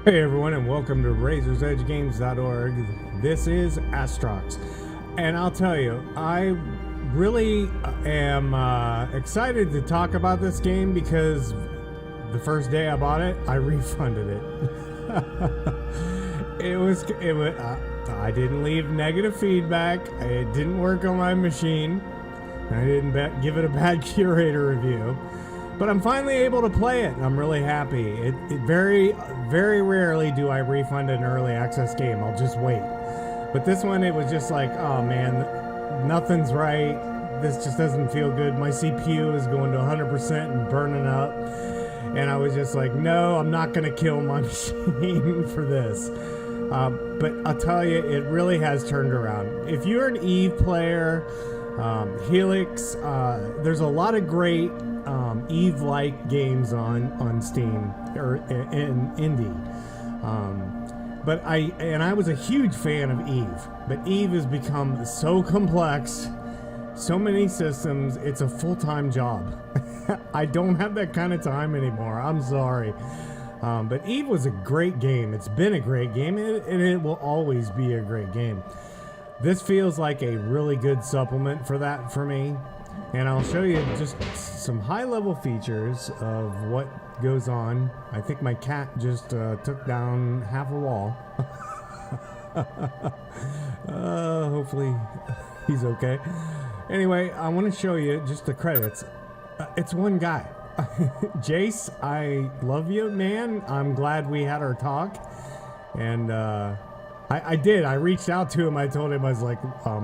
Hey everyone, and welcome to razorsedgegames.org. This is Astrox, and I'll tell you, I really am excited to talk about this game because the first day I bought it, I refunded it. I didn't leave negative feedback. It didn't work on my machine. I didn't give it a bad curator review. But I'm finally able to play it, and I'm really happy. It very rarely do I refund an early access game. I'll just wait. But this one, it was just like, oh man, nothing's right. This just doesn't feel good. My CPU is going to 100% and burning up. And I was just like, no, I'm not going to kill my machine for this. But I'll tell you, it really has turned around. If you're an Eve player, Helix, there's a lot of great Eve-like games on Steam or in indie, but I was a huge fan of Eve, but Eve has become so complex, so many systems. It's a full-time job. I don't have that kind of time anymore. I'm sorry, but Eve was a great game. It's been a great game, and it will always be a great game. This feels like a really good supplement for that for me. And I'll show you just some high-level features of what goes on. I think my cat just took down half a wall. Hopefully he's okay. Anyway, I want to show you just the credits. It's one guy. Jace, I love you, man. I'm glad we had our talk. And I did. I reached out to him. I told him, I was like,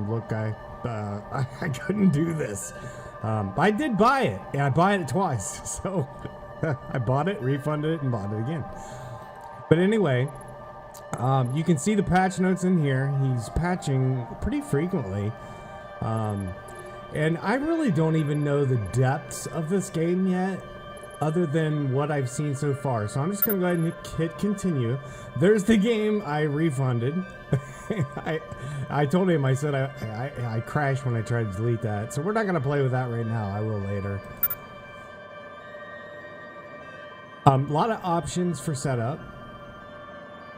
look, guy. I couldn't do this. I did buy it, and I bought it twice. So I bought it, refunded it, and bought it again. But anyway, you can see the patch notes in here. He's patching pretty frequently. And I really don't even know the depths of this game yet, other than what I've seen so far. So I'm just going to go ahead and hit continue. There's the game I refunded. I told him, I said I crashed when I tried to delete that. So we're not going to play with that right now. I will later. A lot of options for setup.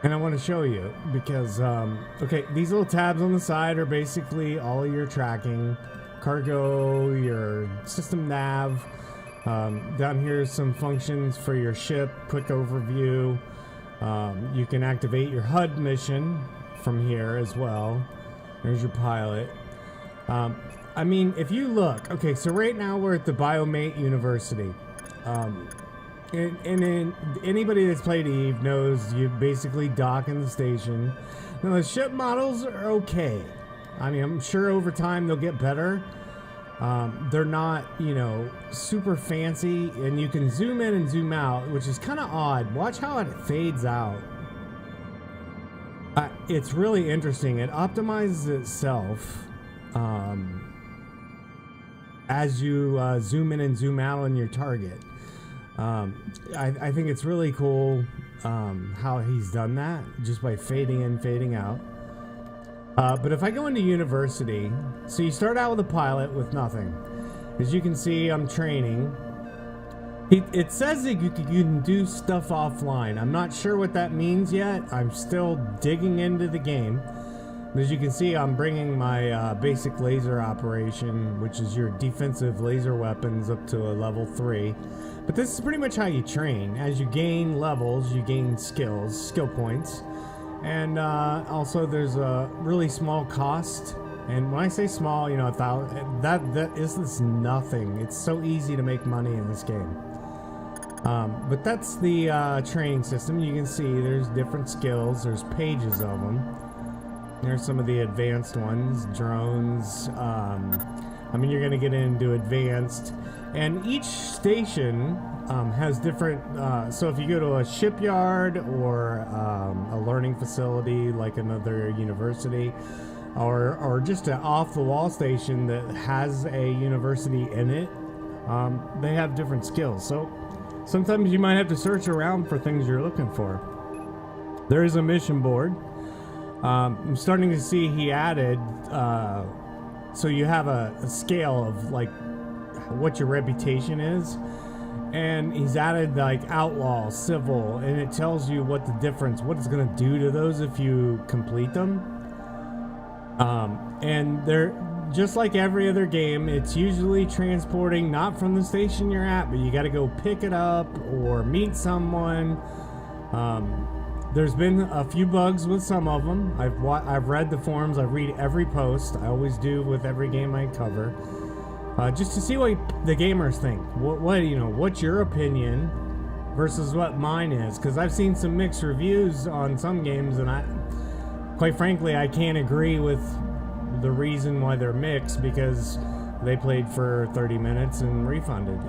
And I want to show you because, okay, these little tabs on the side are basically all of your tracking. Cargo, your system nav. Down here is some functions for your ship, quick overview. You can activate your HUD mission from here as well. There's your pilot. I mean, if you look, okay, so right now we're at the Biomate University. And anybody that's played Eve knows you basically dock in the station. Now the ship models are okay. I mean, I'm sure over time they'll get better. They're not, you know, super fancy, and you can zoom in and zoom out, which is kind of odd. Watch how it fades out. It's really interesting. It optimizes itself as you zoom in and zoom out on your target. I think it's really cool how he's done that just by fading in, fading out. But if I go into university, so you start out with a pilot with nothing. As you can see, I'm training. It says that you can do stuff offline. I'm not sure what that means yet. I'm still digging into the game. As you can see, I'm bringing my basic laser operation, which is your defensive laser weapons, up to a level 3. But this is pretty much how you train. As you gain levels, you gain skill points. And also there's a really small cost. And when I say small, you know, that is nothing. It's so easy to make money in this game. But that's the training system. You can see there's different skills. There's pages of them. There's some of the advanced ones, drones. I mean, you're going to get into advanced. And each station has different, so if you go to a shipyard or a learning facility like another university, or just an off-the-wall station that has a university in it, they have different skills. So sometimes you might have to search around for things you're looking for. There is a mission board. I'm starting to see he added, so you have a scale of like what your reputation is. And he's added like outlaw, civil, and it tells you what the difference, what it's going to do to those if you complete them. And they're just like every other game. It's usually transporting not from the station you're at, but you got to go pick it up or meet someone. There's been a few bugs with some of them. I've read the forums. I read every post. I always do with every game I cover, just to see what the gamers think. What's your opinion versus what mine is? Because I've seen some mixed reviews on some games, and quite frankly, I can't agree with the reason why they're mixed, because they played for 30 minutes and refunded.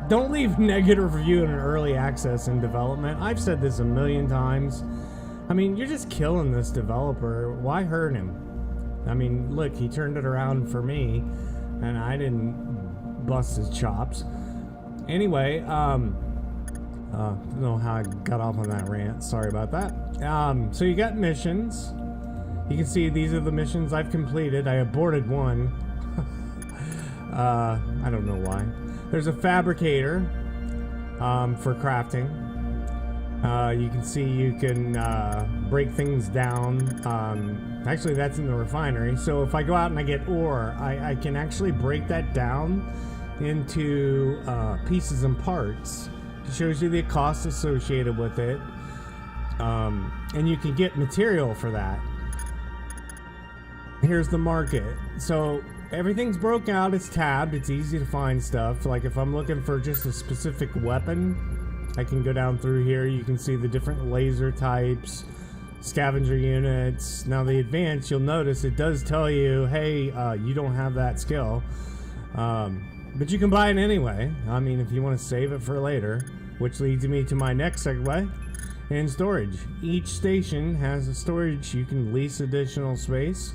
Don't leave negative review in an early access in development. I've said this a million times. I mean, you're just killing this developer. Why hurt him? I mean, look, he turned it around for me, and I didn't bust his chops. Anyway, I don't know how I got off on that rant. Sorry about that. So you got missions. You can see these are the missions I've completed. I aborted one. I don't know why. There's a fabricator for crafting. You can see you can break things down. Actually, that's in the refinery. So if I go out and I get ore, I can actually break that down into pieces and parts. It shows you the cost associated with it. And you can get material for that. Here's the market. So everything's broke out, it's tabbed, it's easy to find stuff. Like if I'm looking for just a specific weapon, I can go down through here. You can see the different laser types, scavenger units. Now the advanced, you'll notice it does tell you, hey, you don't have that skill. But you can buy it anyway. I mean, if you want to save it for later, which leads me to my next segue, in storage. Each station has a storage. You can lease additional space.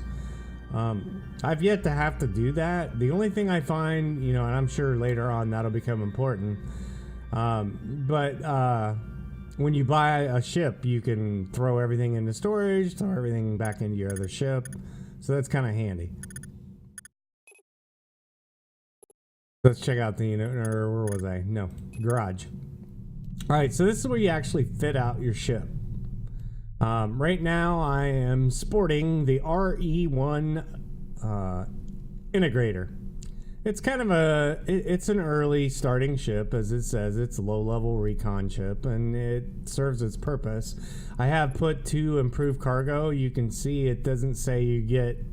I've yet to have to do that. The only thing I find, and I'm sure later on that'll become important, but when you buy a ship, you can throw everything into storage, throw everything back into your other ship, so that's kind of handy. Let's check out the unit, or where was I? No, garage. Alright, so this is where you actually fit out your ship. Right now I am sporting the RE1 integrator. It's kind of it's an early starting ship, as it says. It's a low-level recon ship, and it serves its purpose. I have put to improve cargo. You can see it doesn't say you get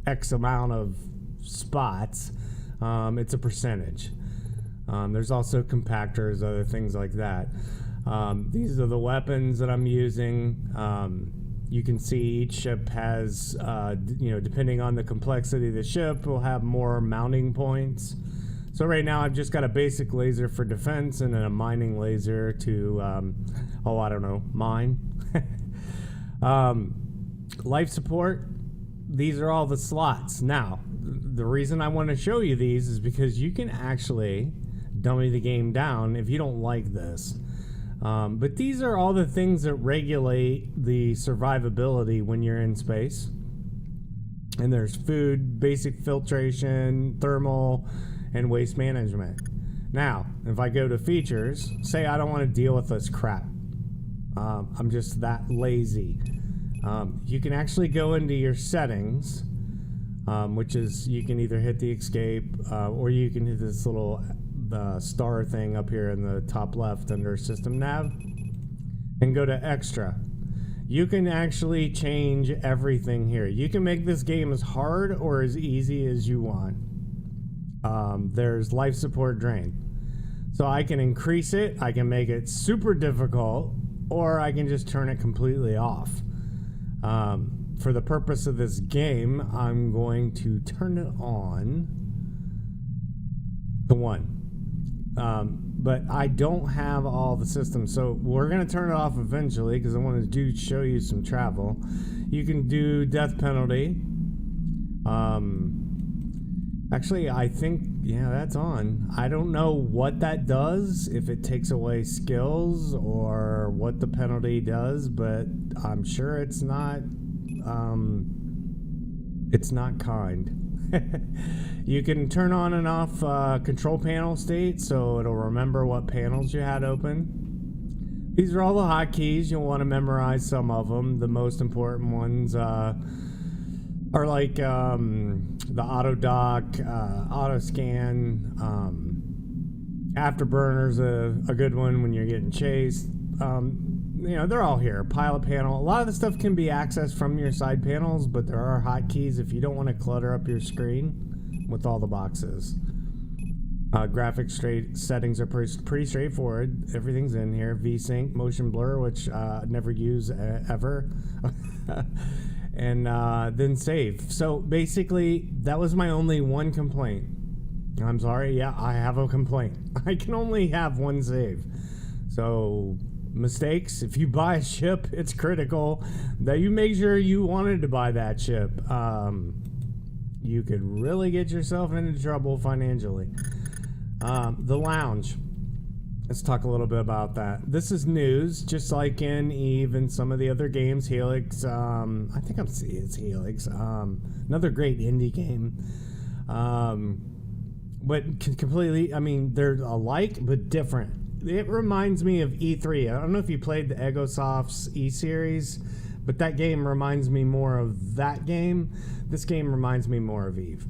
X amount of spots. It's a percentage. There's also compactors, other things like that. These are the weapons that I'm using. You can see each ship has, depending on the complexity of the ship, will have more mounting points. So right now I've just got a basic laser for defense and then a mining laser to, I don't know, mine. Life support. These are all the slots. Now, the reason I want to show you these is because you can actually dummy the game down if you don't like this. But these are all the things that regulate the survivability when you're in space. And there's food, basic filtration, thermal, and waste management. Now, if I go to features, say I don't want to deal with this crap. I'm just that lazy. You can actually go into your settings, which is you can either hit the escape or you can hit this little star thing up here in the top left under system nav and go to extra. You can actually change everything here. You can make this game as hard or as easy as you want. There's life support drain. So I can increase it, I can make it super difficult, or I can just turn it completely off. For the purpose of this game, I'm going to turn it on to 1. But I don't have all the systems, so we're going to turn it off eventually because I want to show you some travel. You can do death penalty. Actually, I think, yeah, that's on. I don't know what that does, if it takes away skills or what the penalty does, but I'm sure it's not kind. You can turn on and off control panel state, so it'll remember what panels you had open. These are all the hotkeys. You'll want to memorize some of them. The most important ones are like the auto dock, auto scan, afterburner's a good one when you're getting chased. They're all here. Pilot panel. A lot of the stuff can be accessed from your side panels, but there are hotkeys if you don't want to clutter up your screen with all the boxes. Graphic settings are pretty straightforward. Everything's in here. VSync, motion blur, which never use ever. And then save. So basically, that was my only one complaint. I'm sorry, yeah, I have a complaint. I can only have one save. So, mistakes, if you buy a ship, it's critical that you make sure you wanted to buy that ship. You could really get yourself into trouble financially. The lounge. Let's talk a little bit about that. This is news, just like in EVE and some of the other games. Helix, I think it's Helix. Another great indie game. But completely, they're alike but different. It reminds me of E3. I don't know if you played the Egosoft's E-Series, but that game reminds me more of that game. This game reminds me more of EVE.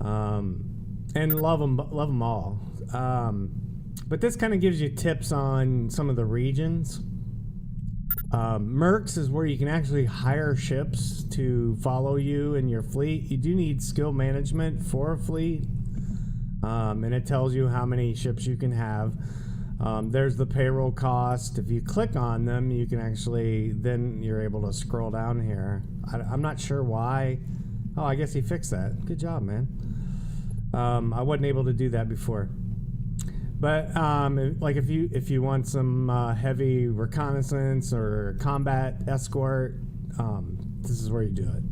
And love them all. But this kind of gives you tips on some of the regions. Mercs is where you can actually hire ships to follow you and your fleet. You do need skill management for a fleet. And it tells you how many ships you can have. There's the payroll cost. If you click on them, you can actually, then you're able to scroll down here. I'm not sure why. Oh, I guess he fixed that. Good job, man. I wasn't able to do that before. But like if you want some heavy reconnaissance or combat escort, this is where you do it.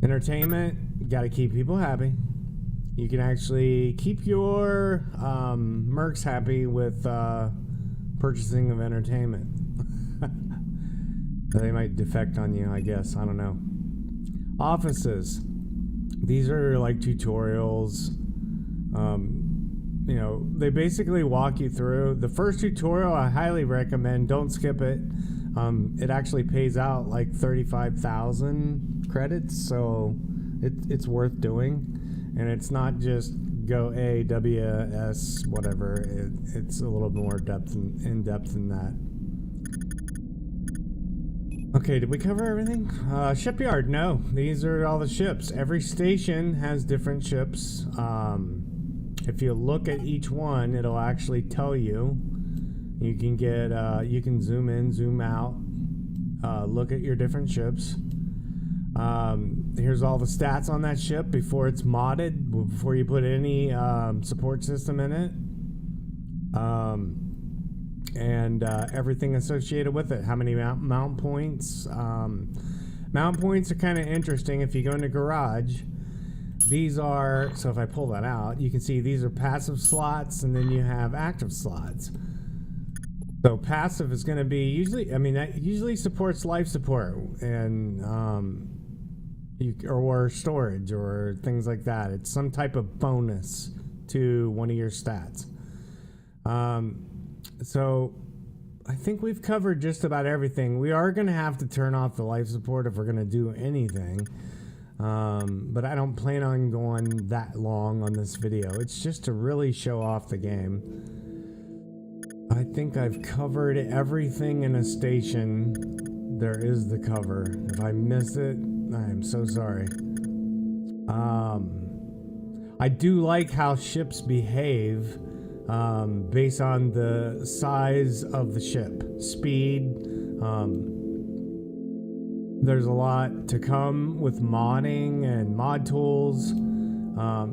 Entertainment, got to keep people happy. You can actually keep your mercs happy with purchasing of entertainment. They might defect on you, I guess. I don't know. Offices. These are like tutorials. They basically walk you through. The first tutorial I highly recommend. Don't skip it. It actually pays out like 35,000 credits, so it's worth doing. And it's not just go A, W, S, whatever. It's a little more in depth than that. Okay, did we cover everything? Shipyard, no. These are all the ships. Every station has different ships. If you look at each one, it'll actually tell you. You can get, you can zoom in, zoom out, look at your different ships. Here's all the stats on that ship before it's modded, before you put any support system in it. And everything associated with it. How many mount points? Mount points are kind of interesting. If you go into Garage, these are, so if I pull that out, you can see these are passive slots, and then you have active slots. So passive is going to be usually, that usually supports life support and or storage or things like that. It's some type of bonus to one of your stats. So I think we've covered just about everything. We are going to have to turn off the life support if we're going to do anything. But I don't plan on going that long on this video. It's just to really show off the game. I think I've covered everything in a station there is to cover. If I missed it, I am so sorry. I do like how ships behave based on the size of the ship. Speed. There's a lot to come with modding and mod tools.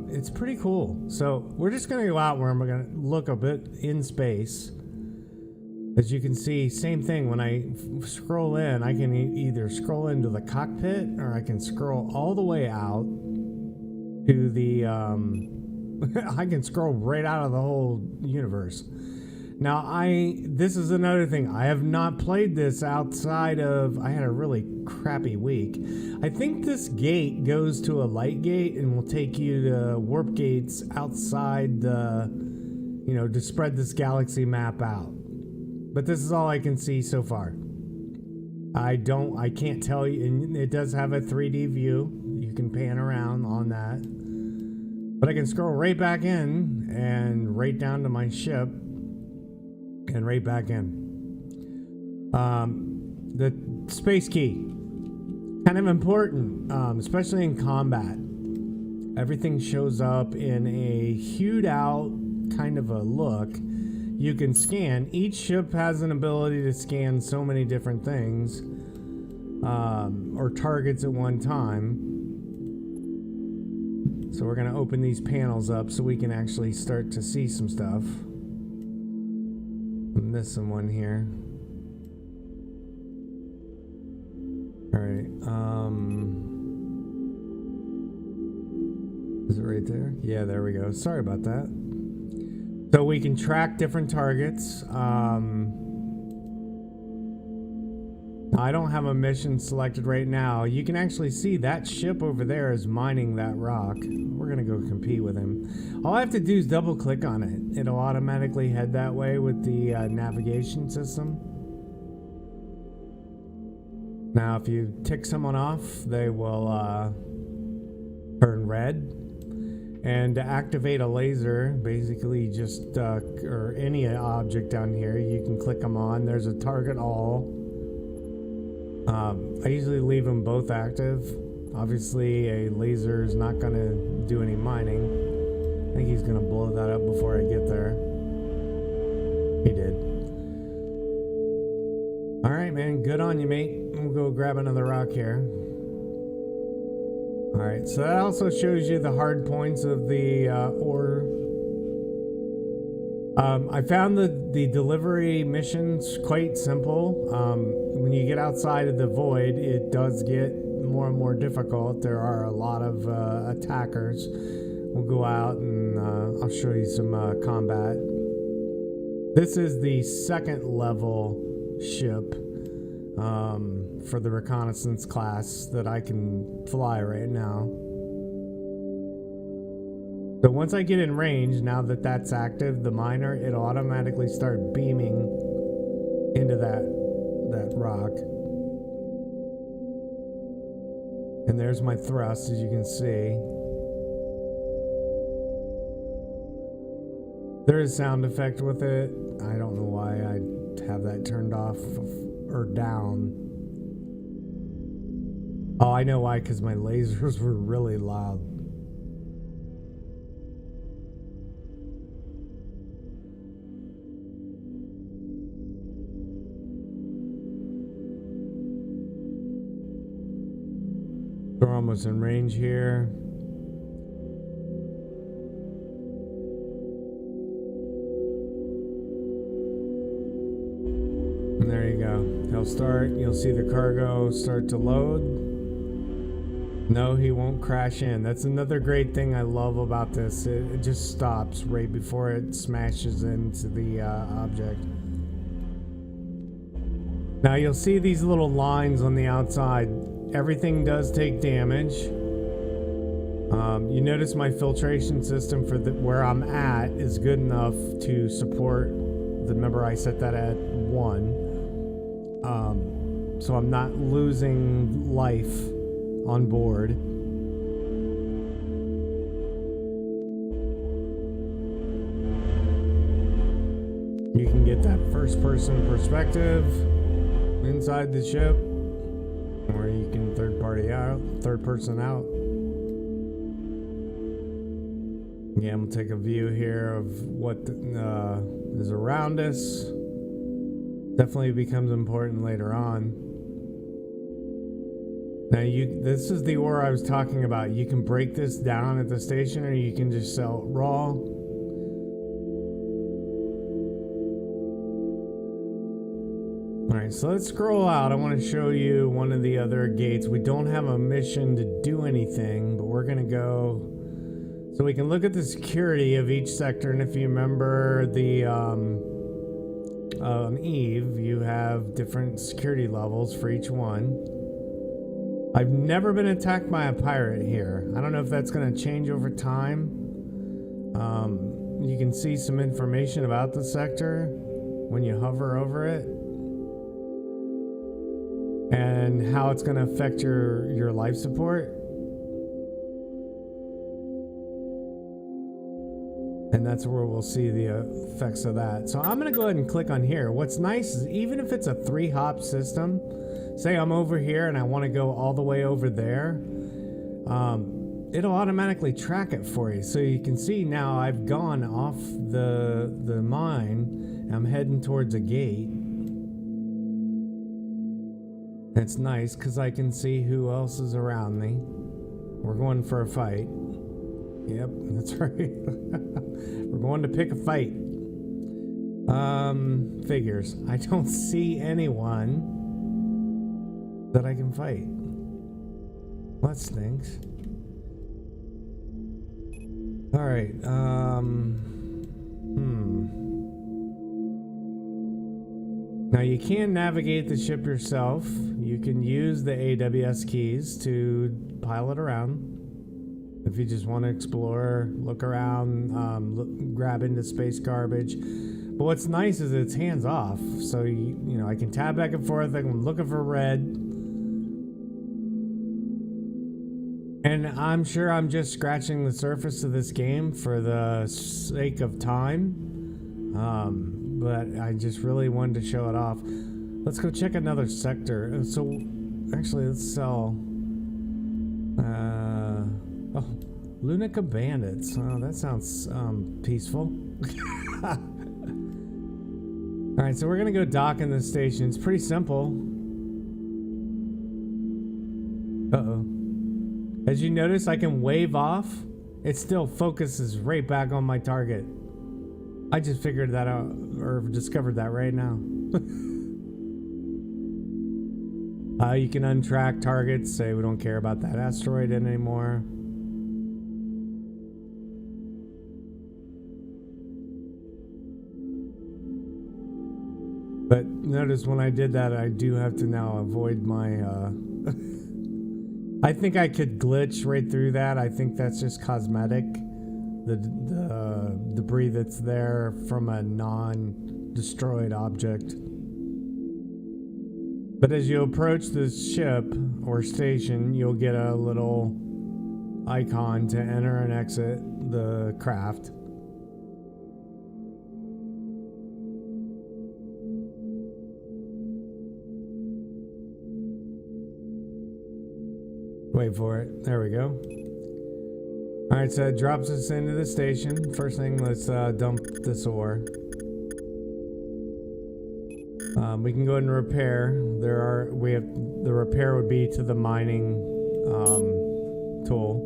It's pretty cool. So we're just going to go out where I'm going to look a bit in space. As you can see, same thing. When I scroll in, I can either scroll into the cockpit or I can scroll all the way out to the... I can scroll right out of the whole universe. Now, this is another thing. I have not played this outside of... I had a really crappy week. I think this gate goes to a light gate and will take you to warp gates outside the... You know, to spread this galaxy map out. But this is all I can see so far. I can't tell you, and it does have a 3D view. You can pan around on that. But I can scroll right back in and right down to my ship and right back in. The space key, kind of important, especially in combat. Everything shows up in a hewed out kind of a look. You can scan. Each ship has an ability to scan so many different things, or targets at one time. So we're going to open these panels up so we can actually start to see some stuff. I'm missing one here. Alright, is it right there? Yeah, there we go. Sorry about that. So we can track different targets. I don't have a mission selected right now. You can actually see that ship over there is mining that rock. We're gonna go compete with him. All I have to do is double click on it. It'll automatically head that way with the navigation system. Now if you tick someone off, they will turn red. And to activate a laser, basically just, or any object down here, you can click them on. There's a target all. I usually leave them both active. Obviously, a laser is not going to do any mining. I think he's going to blow that up before I get there. He did. Alright, man. Good on you, mate. We'll go grab another rock here. Alright, so that also shows you the hard points of the ore. I found the delivery missions quite simple. When you get outside of the void, it does get more and more difficult. There are a lot of attackers. We'll go out and I'll show you some combat. This is the second level ship for the reconnaissance class that I can fly right now. So once I get in range, now that that's active, the miner, it'll automatically start beaming into that rock. And there's my thrust, as you can see. There is sound effect with it. I don't know why I have that turned off or down. Oh, I know why, because my lasers were really loud. We're almost in range here. And there you go. He'll start. You'll see the cargo start to load. No, he won't crash in. That's another great thing I love about this. It just stops right before it smashes into the object. Now you'll see these little lines on the outside. Everything does take damage. You notice my filtration system for where I'm at is good enough to support. Remember, I set that at 1. So I'm not losing life on board. You can get that first person perspective inside the ship, or you can third person out. Again, we'll take a view here of what is around us. Definitely becomes important later on. Now this is the ore I was talking about. You can break this down at the station, or you can just sell it raw. Alright, so let's scroll out. I want to show you one of the other gates. We don't have a mission to do anything, but we're going to go so we can look at the security of each sector. And if you remember, the on Eve, you have different security levels for each one. I've never been attacked by a pirate here. I don't know if that's going to change over time. You can see some information about the sector when you hover over it, and how it's going to affect your life support. And that's where we'll see the effects of that. So I'm going to go ahead and click on here. What's nice is even if it's a 3-hop system, say I'm over here and I want to go all the way over there, it'll automatically track it for you. So you can see now I've gone off the mine. I'm heading towards a gate. It's nice because I can see who else is around me. We're going for a fight. Yep, that's right. We're going to pick a fight. Figures. I don't see anyone that I can fight. Well, that stinks. Alright, Now you can navigate the ship yourself. You can use the AWS keys to pilot around. If you just want to explore, look around, grab into space garbage. But what's nice is it's hands off. So, you know, I can tab back and forth. I'm looking for red. And I'm sure I'm just scratching the surface of this game for the sake of time. But I just really wanted to show it off. Let's go check another sector. So, actually, let's sell... Oh, Lunica Bandits. Oh, that sounds peaceful. Alright, so we're gonna go dock in this station. It's pretty simple. Uh-oh. As you notice, I can wave off. It still focuses right back on my target. I just figured that out, or discovered that right now. You can untrack targets, say we don't care about that asteroid anymore. But notice when I did that, I do have to now avoid my, I think I could glitch right through that. I think that's just cosmetic. The debris that's there from a non-destroyed object. But as you approach this ship or station, you'll get a little icon to enter and exit the craft. Wait for it. There we go. Alright, so it drops us into the station. First thing, let's dump this ore. We can go ahead and repair. The repair would be to the mining tool.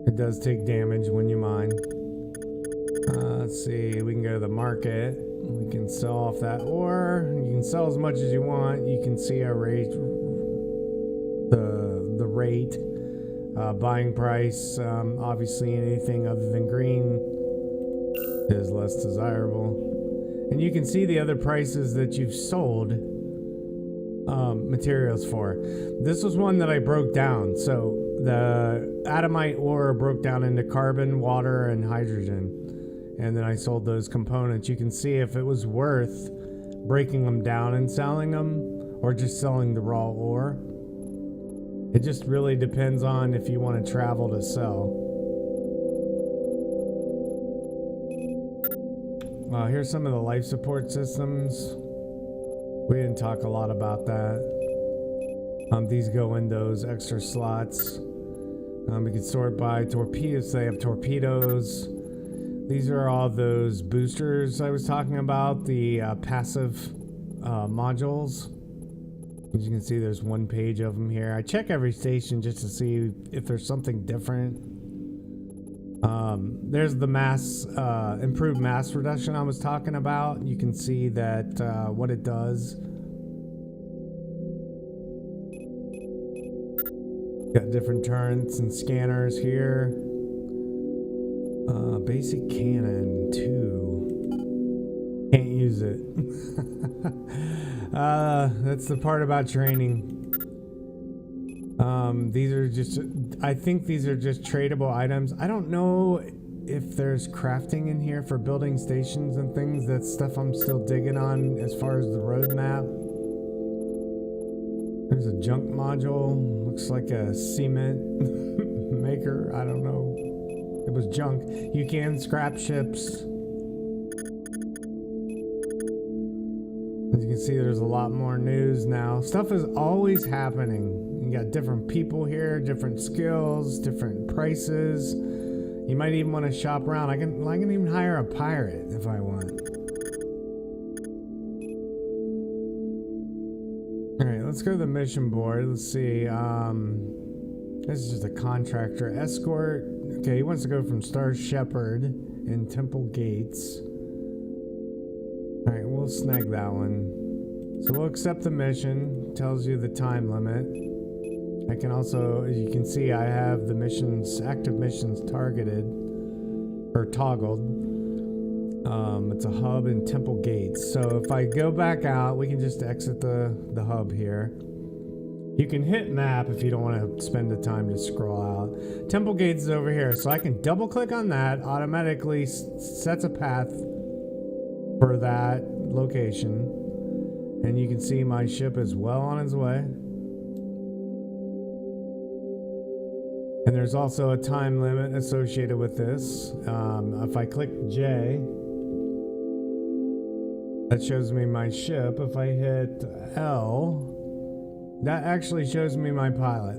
It does take damage when you mine. Let's see, we can go to the market. We can sell off that ore. You can sell as much as you want. You can see our rate, the rate, buying price. Obviously, anything other than green is less desirable. And you can see the other prices that you've sold materials for. This was one that I broke down. So the atomite ore broke down into carbon, water, and hydrogen. And then I sold those components. You can see if it was worth breaking them down and selling them, or just selling the raw ore. It just really depends on if you want to travel to sell. Here's some of the life support systems. We didn't talk a lot about that. These go in those extra slots. We can sort by torpedoes. They have torpedoes. These are all those boosters I was talking about, the passive modules. As you can see, there's one page of them here. I check every station just to see if there's something different. There's the improved mass reduction I was talking about. You can see that what it does. Got different turrets and scanners here. Basic cannon 2. Can't use use it. That's the part about training. These are just, I think these are just tradable items. I don't know if there's crafting in here for building stations and things. That's stuff I'm still digging on as far as the roadmap. There's a junk module. Looks like a cement maker. I don't know. It was junk. You can scrap ships. As you can see, there's a lot more news now. Stuff is always happening. You got different people here, different skills, different prices. You might even want to shop around. I can even hire a pirate if I want. Alright, let's go to the mission board. Let's see. This is just a contractor. Escort. Okay, he wants to go from Star Shepherd in Temple Gates. Alright, we'll snag that one. So we'll accept the mission. Tells you the time limit. I can also, as you can see, I have the missions, active missions targeted or toggled. It's a hub in Temple Gates. So if I go back out, we can just exit the hub here. You can hit map if you don't want to spend the time to scroll out. Temple Gates is over here, so I can double click on that, automatically sets a path for that location. And you can see my ship is well on its way. And there's also a time limit associated with this. If I click J, that shows me my ship. If I hit L, that actually shows me my pilot.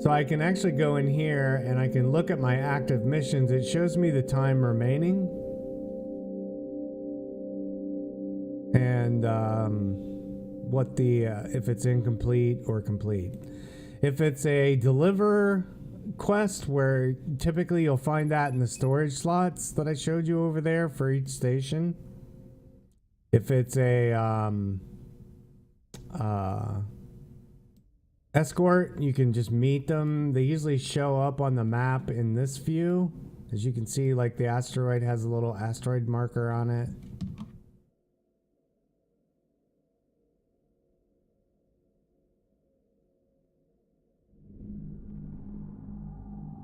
So I can actually go in here and I can look at my active missions. It shows me the time remaining. And what the, if it's incomplete or complete. If it's a deliver quest, where typically you'll find that in the storage slots that I showed you over there for each station. If it's a escort, you can just meet them. They usually show up on the map in this view. As you can see, like the asteroid has a little asteroid marker on it.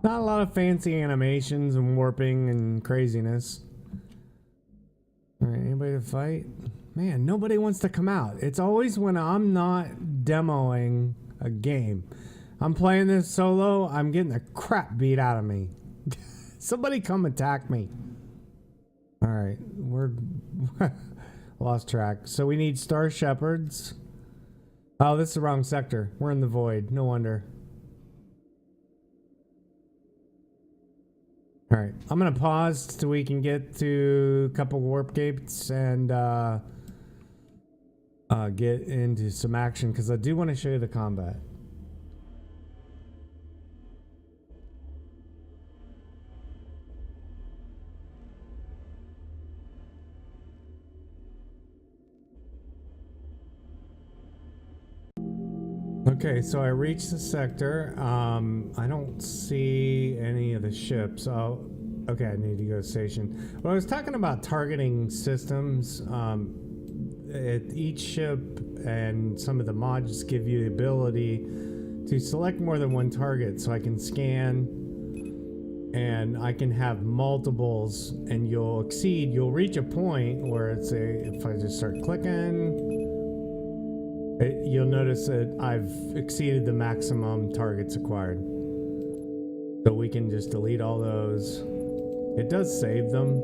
Not a lot of fancy animations and warping and craziness. Alright, anybody to fight? Man, nobody wants to come out. It's always when I'm not demoing a game. I'm playing this solo, I'm getting the crap beat out of me. Somebody come attack me. Alright, we're lost track. So we need Star Shepherds. Oh, this is the wrong sector. We're in the void, no wonder. Alright, I'm going to pause so we can get to a couple warp gates and get into some action, because I do want to show you the combat. Okay, so I reached the sector. I don't see any of the ships. Oh, okay, I need to go to station. Well, I was talking about targeting systems. Each ship and some of the mods give you the ability to select more than one target, so I can scan and I can have multiples, and you'll reach a point where it's if I just start clicking, you'll notice that I've exceeded the maximum targets acquired. So we can just delete all those. It does save them.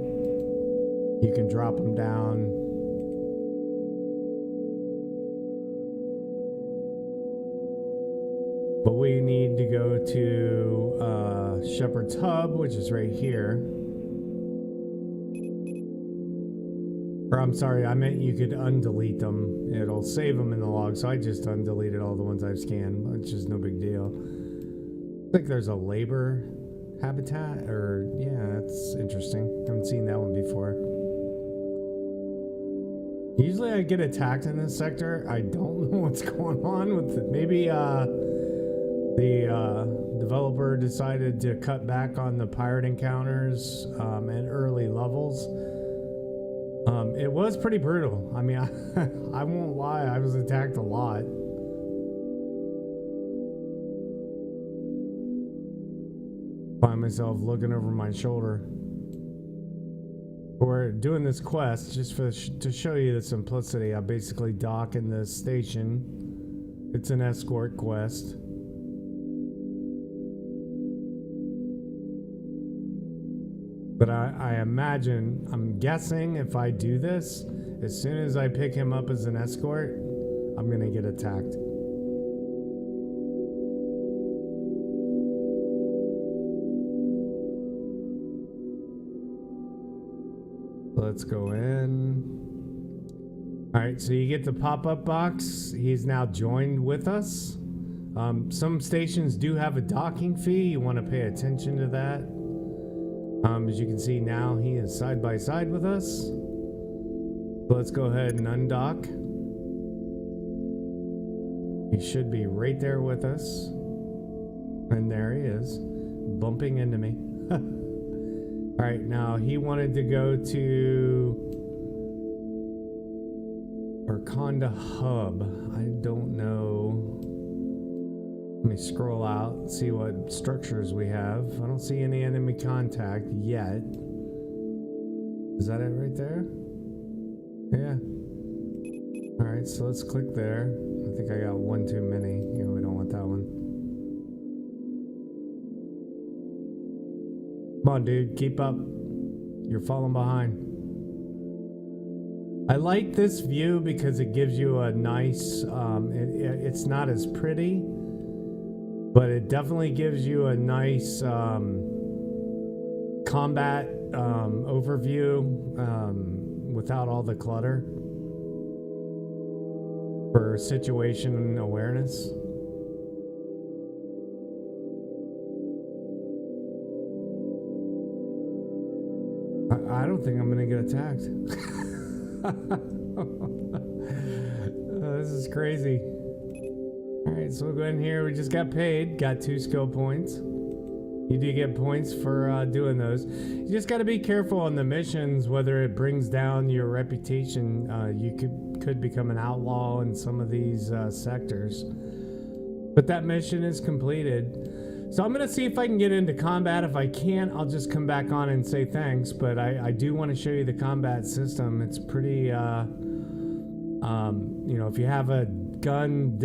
You can drop them down. But we need to go to Shepherd's Hub, which is right here. Or I'm sorry, I meant you could undelete them. It'll save them in the log, so I just undeleted all the ones I've scanned, which is no big deal. I think there's a labor habitat, or yeah, that's interesting. Haven't seen that one before. Usually I get attacked in this sector. I don't know what's going on with it. Maybe the developer decided to cut back on the pirate encounters at early levels. It was pretty brutal. I mean, I won't lie, I was attacked a lot. Find myself looking over my shoulder. We're doing this quest just to show you the simplicity. I basically dock in the station. It's an escort quest. But I imagine, I'm guessing if I do this, as soon as I pick him up as an escort, I'm gonna get attacked. Let's go in. Alright, so you get the pop-up box. He's now joined with us. Some stations do have a docking fee. You want to pay attention to that. As you can see now, he is side by side with us. So let's go ahead and undock. He should be right there with us. And there he is, bumping into me. Alright, now he wanted to go to Arconda Hub. I don't know. Let me scroll out and see what structures we have. I don't see any enemy contact yet. Is that it right there? Yeah. Alright, so let's click there. I think I got one too many. Yeah, we don't want that one. Come on, dude, keep up. You're falling behind. I like this view because it gives you a nice, it's not as pretty, but it definitely gives you a nice combat overview without all the clutter for situation awareness. I don't think I'm gonna get attacked. This is crazy. Alright, so we'll go in here. We just got paid. Got 2 skill points. You do get points for doing those. You just got to be careful on the missions, whether it brings down your reputation. You could become an outlaw in some of these sectors. But that mission is completed. So I'm going to see if I can get into combat. If I can't, I'll just come back on and say thanks. But I do want to show you the combat system. It's pretty, you know, if you have a gunship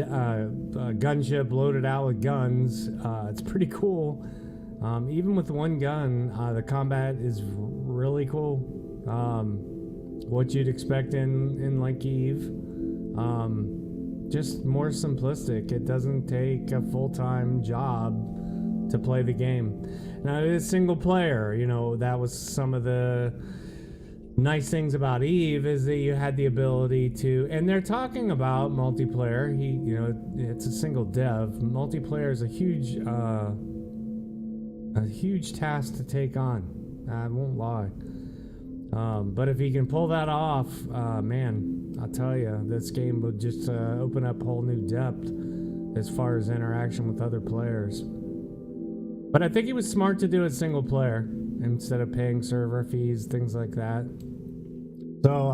loaded out with guns, it's pretty cool. Even with one gun, the combat is really cool. What you'd expect in like Eve. Just more simplistic. It doesn't take a full-time job to play the game. Now it is single player. You know, that was some of the nice things about Eve, is that you had the ability to, and they're talking about multiplayer. You know, it's a single dev. Multiplayer is a huge task to take on. I won't lie. But if you can pull that off, man, I'll tell you, this game will just open up a whole new depth as far as interaction with other players. But I think it was smart to do it single player instead of paying server fees, things like that. So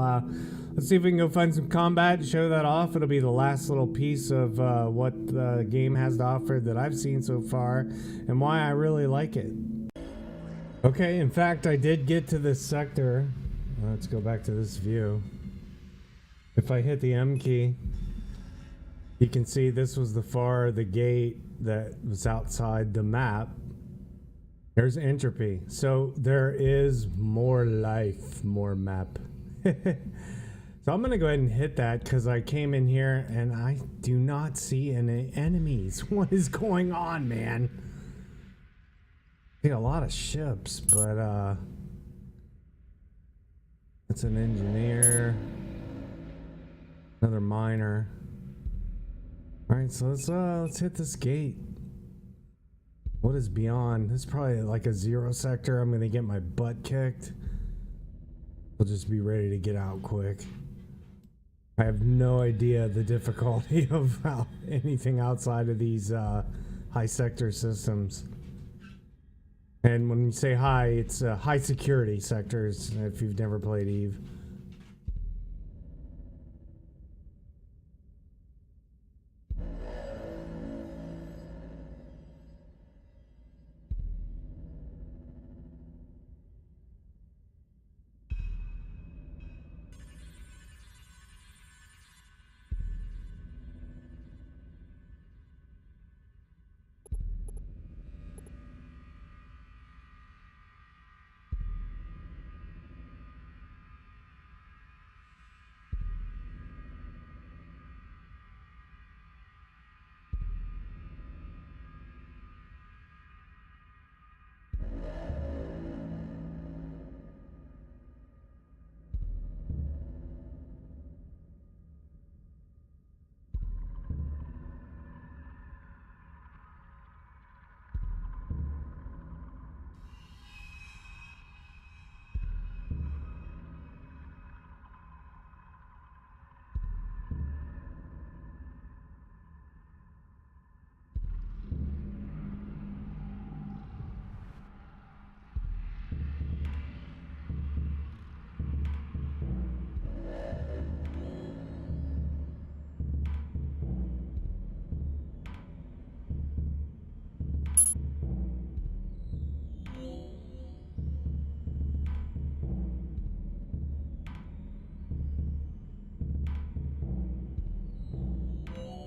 let's see if we can go find some combat, show that off. It'll be the last little piece of what the game has to offer that I've seen so far and why I really like it. Okay, in fact, I did get to this sector. Let's go back to this view. If I hit the M key, you can see this was the gate that was outside the map. There's entropy. So there is more life, more map. So I'm gonna go ahead and hit that because I came in here and I do not see any enemies. What is going on, man? I see a lot of ships, but that's an engineer, another miner. All right, so let's hit this gate. What is beyond? This is probably like a 0 sector. I'm gonna get my butt kicked. We'll just be ready to get out quick. I have no idea the difficulty of anything outside of these high sector systems. And when you say high, it's high security sectors if you've never played Eve.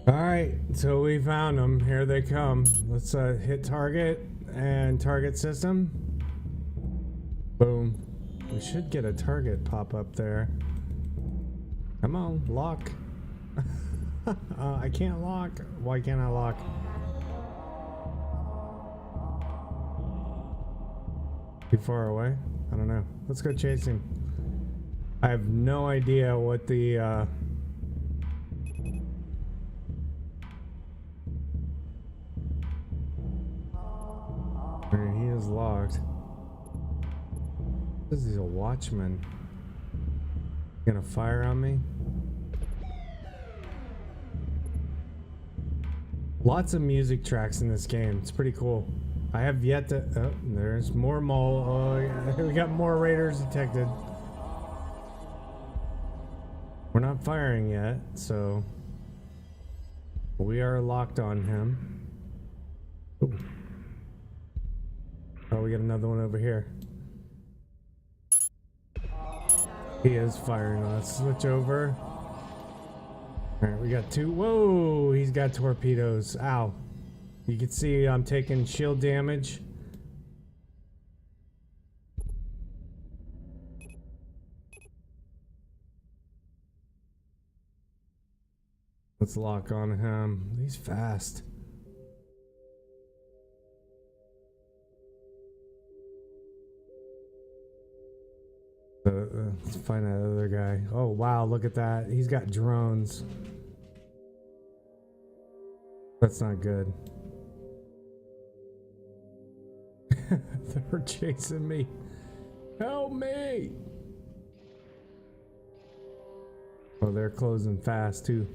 Alright, so we found them. Here they come. Let's hit target and target system. Boom. We should get a target pop up there. Come on, lock. I can't lock. Why can't I lock? Too far away? I don't know. Let's go chase him. I have no idea what the Alright, he is locked. This is a watchman. Gonna fire on me? Lots of music tracks in this game. It's pretty cool. I have yet to... Oh, there's more mole. Oh, yeah. We got more raiders detected. We're not firing yet, so... We are locked on him. Ooh. Oh, we got another one over here. He is firing on us. Switch over. Alright, we got two. Whoa, he's got torpedoes. Ow. You can see I'm taking shield damage. Let's lock on him. He's fast. Let's find that other guy. Oh wow, look at that. He's got drones. That's not good. They're chasing me. Help me! Oh, they're closing fast too.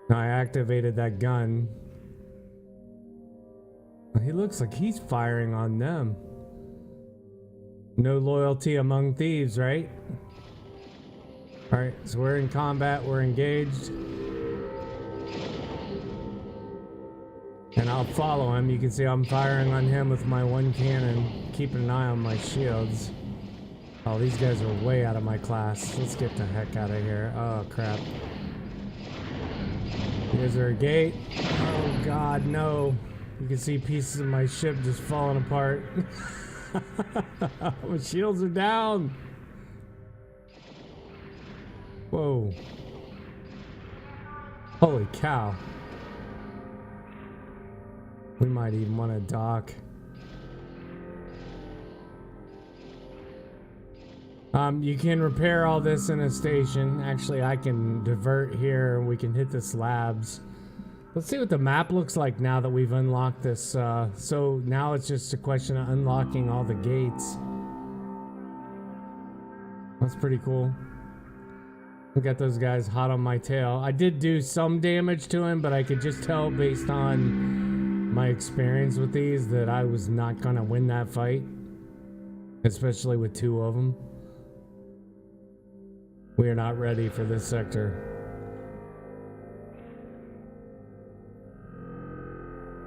Now I activated that gun. He looks like he's firing on them. No loyalty among thieves, right? Alright, so we're in combat, we're engaged. And I'll follow him. You can see I'm firing on him with my one cannon, keeping an eye on my shields. Oh, these guys are way out of my class. Let's get the heck out of here. Oh, crap. Here's our gate. Oh, God, no. You can see pieces of my ship just falling apart. My shields are down. Whoa. Holy cow. We might even want to dock. You can repair all this in a station. Actually, I can divert here and we can hit the slabs. Let's see what the map looks like now that we've unlocked this. So now it's just a question of unlocking all the gates. That's pretty cool. We got those guys hot on my tail. I did do some damage to him, but I could just tell based on my experience with these that I was not gonna win that fight. Especially with two of them. We are not ready for this sector.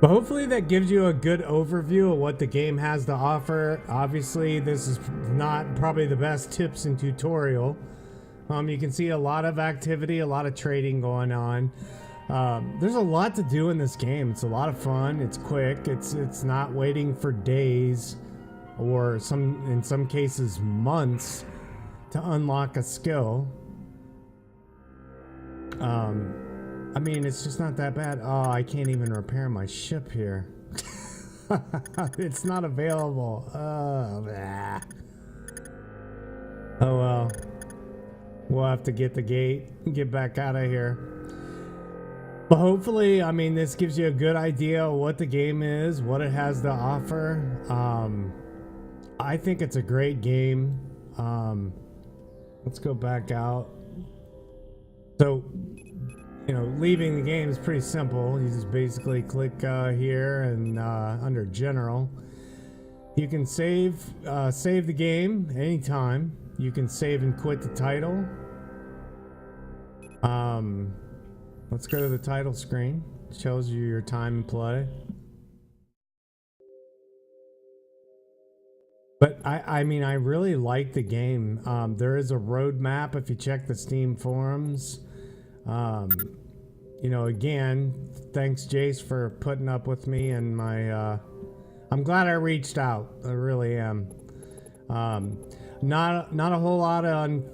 But hopefully that gives you a good overview of what the game has to offer. Obviously, this is not probably the best tips and tutorial. You can see a lot of activity, a lot of trading going on. There's a lot to do in this game. It's a lot of fun. It's quick. It's not waiting for days or in some cases months to unlock a skill. I mean, it's just not that bad. Oh, I can't even repair my ship here. It's not available. Oh, blah. Oh well. We'll have to get the gate and get back out of here. But hopefully, I mean, this gives you a good idea of what the game is, what it has to offer. I think it's a great game. Let's go back out. So, you know, leaving the game is pretty simple. You just basically click here and under General. You can save the game anytime. You can save and quit the title. Let's go to the title screen. It shows you your time and play. But I mean, I really like the game. There is a roadmap if you check the Steam forums. You know, again, thanks Jace for putting up with me and my, I'm glad I reached out. I really am. Not a whole lot on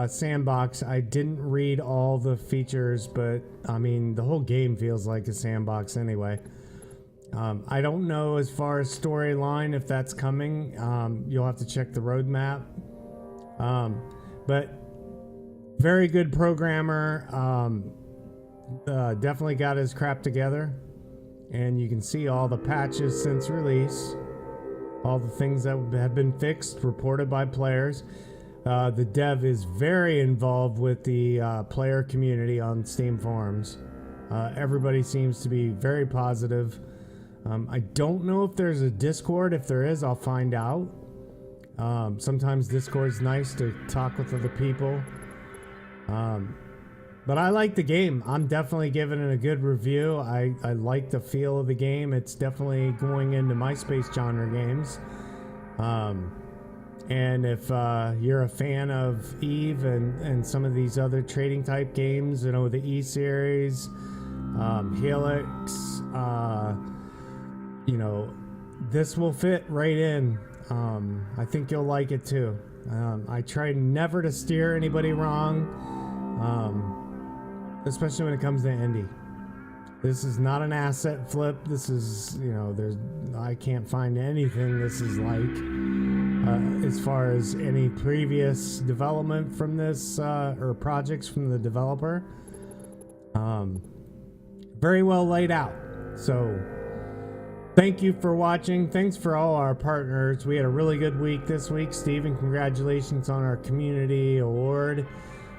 Sandbox. I didn't read all the features, but I mean, the whole game feels like a sandbox anyway. I don't know as far as storyline if that's coming. You'll have to check the roadmap. But very good programmer. Definitely got his crap together. And you can see all the patches since release. All the things that have been fixed, reported by players. The dev is very involved with the player community on Steam forums. Everybody seems to be very positive. I don't know if there's a Discord. If there is, I'll find out. Sometimes Discord's nice to talk with other people. But I like the game. I'm definitely giving it a good review. I like the feel of the game. It's definitely going into my space genre games. And if you're a fan of Eve and some of these other trading type games, you know, the E series, Helix, you know, this will fit right in. I think you'll like it too. I try never to steer anybody wrong, especially when it comes to indie. This is not an asset flip. This is, you know, I can't find anything this is like as far as any previous development from this or projects from the developer. Very well laid out. So thank you for watching. Thanks for all our partners. We had a really good week this week. Steven, congratulations on our community award.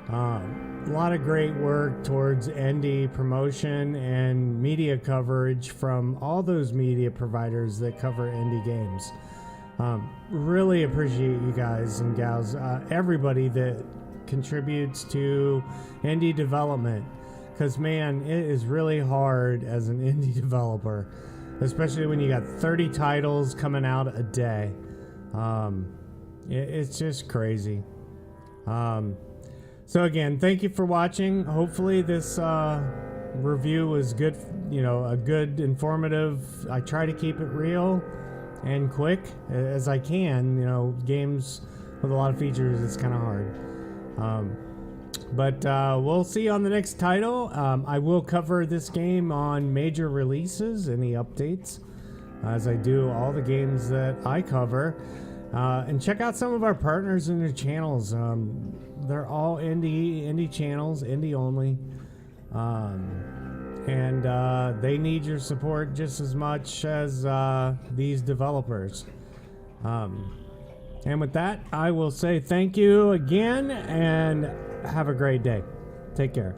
A lot of great work towards indie promotion and media coverage from all those media providers that cover indie games. Really appreciate you guys and gals, everybody that contributes to indie development, because man, it is really hard as an indie developer, especially when you got 30 titles coming out a day. It's just crazy. So again, thank you for watching. Hopefully this review was good, you know, a good informative. I try to keep it real and quick as I can. You know, games with a lot of features, it's kind of hard. But we'll see you on the next title. I will cover this game on major releases, any updates, as I do all the games that I cover. And check out some of our partners in their channels. They're all indie channels, indie only. And they need your support just as much as these developers. And with that, I will say thank you again and have a great day. Take care.